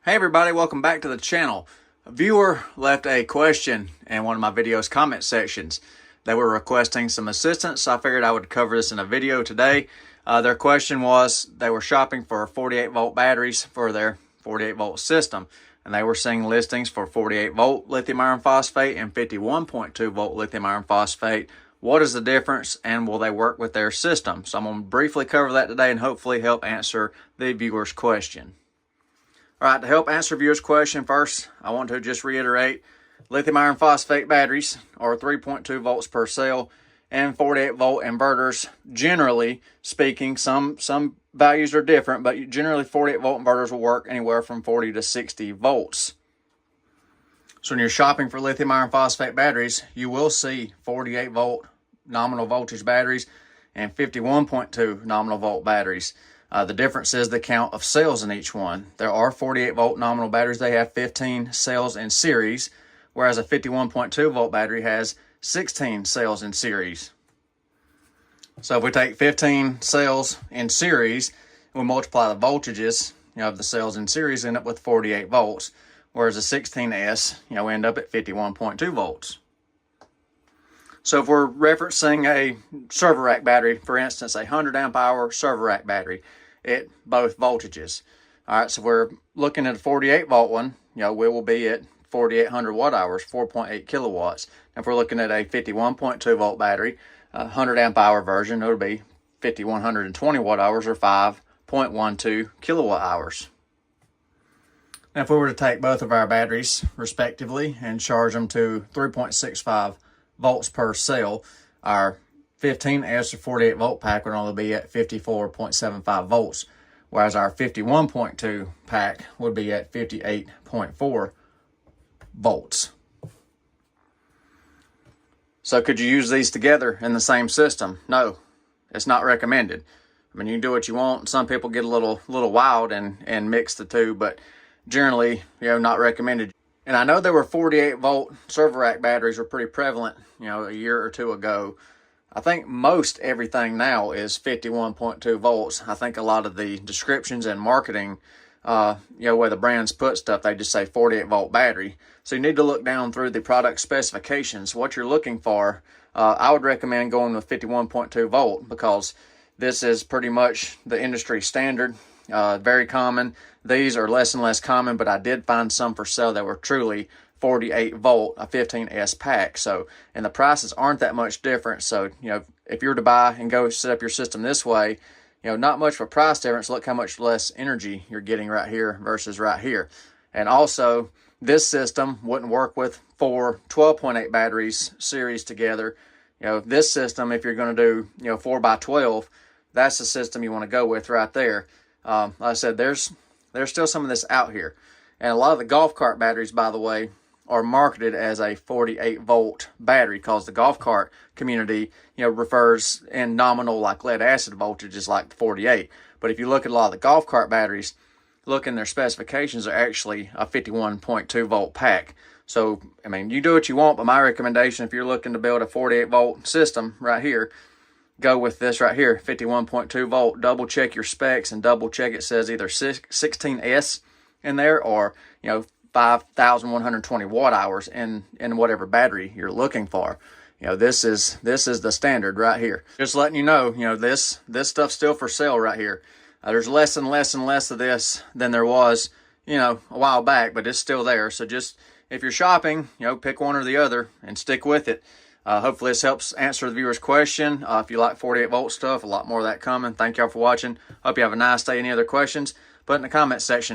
Hey everybody, welcome back to the channel. A viewer left a question in one of my video's comment sections. They were requesting some assistance, so I figured I would cover this in a video today. Their question was they were shopping for 48 volt batteries for their 48 volt system, and they were seeing listings for 48 volt lithium iron phosphate and 51.2 volt lithium iron phosphate. What is the difference, and will they work with their system? So I'm going to briefly cover that today and hopefully help answer the viewer's question. All right, to help answer viewer's question, first, I want to just reiterate, lithium iron phosphate batteries are 3.2 volts per cell, and 48 volt inverters, generally speaking, some values are different, but generally 48 volt inverters will work anywhere from 40 to 60 volts. So when you're shopping for lithium iron phosphate batteries, you will see 48 volt nominal voltage batteries and 51.2 nominal volt batteries. The difference is the count of cells in each one. There are 48 volt nominal batteries. They have 15 cells in series, whereas a 51.2 volt battery has 16 cells in series. So if we take 15 cells in series, we multiply the voltages, of the cells in series, end up with 48 volts, whereas a 16S, we end up at 51.2 volts. So if we're referencing a server rack battery, for instance, a 100 amp hour server rack battery at both voltages. All right, so we're looking at a 48 volt one, we will be at 4,800 watt hours, 4.8 kilowatts. If we're looking at a 51.2 volt battery, 100 amp hour version, it'll be 5,120 watt hours or 5.12 kilowatt hours. Now, if we were to take both of our batteries respectively and charge them to 3.65 volts per cell, our 15S or 48 volt pack would only be at 54.75 volts, whereas our 51.2 pack would be at 58.4 volts. So could you use these together in the same system? No, it's not recommended. I mean, you can do what you want. Some people get a little wild and mix the two, but generally, not recommended. And I know there were 48 volt server rack batteries were pretty prevalent, a year or two ago. I think most everything now is 51.2 volts. I think a lot of the descriptions and marketing, where the brands put stuff, they just say 48 volt battery. So you need to look down through the product specifications, what you're looking for. I would recommend going with 51.2 volt because this is pretty much the industry standard, very common. These are less and less common, but I did find some for sale that were truly 48 volt, a 15S pack. So, and the prices aren't that much different. So, if you were to buy and go set up your system this way, not much of a price difference. Look how much less energy you're getting right here versus right here. And also, this system wouldn't work with 4 12.8 batteries series together. This system, if you're going to do, 4x12, that's the system you want to go with right there. Like I said, there's still some of this out here. And a lot of the golf cart batteries, by the way, are marketed as a 48 volt battery because the golf cart community, refers in nominal like lead acid voltages like the 48. But if you look at a lot of the golf cart batteries, look in their specifications, are actually a 51.2 volt pack. So, I mean, you do what you want, but my recommendation, if you're looking to build a 48 volt system right here, go with this right here, 51.2 volt. Double check your specs and double check it says either 16S in there or, 5,120 watt hours in whatever battery you're looking for. This is the standard right here. Just letting you know, this stuff's still for sale right here. There's less and less and less of this than there was, a while back, but it's still there. So just, if you're shopping, pick one or the other and stick with it. Hopefully this helps answer the viewer's question. If you like 48 volt stuff, a lot more of that coming. Thank y'all for watching. Hope you have a nice day. Any other questions, put in the comment section.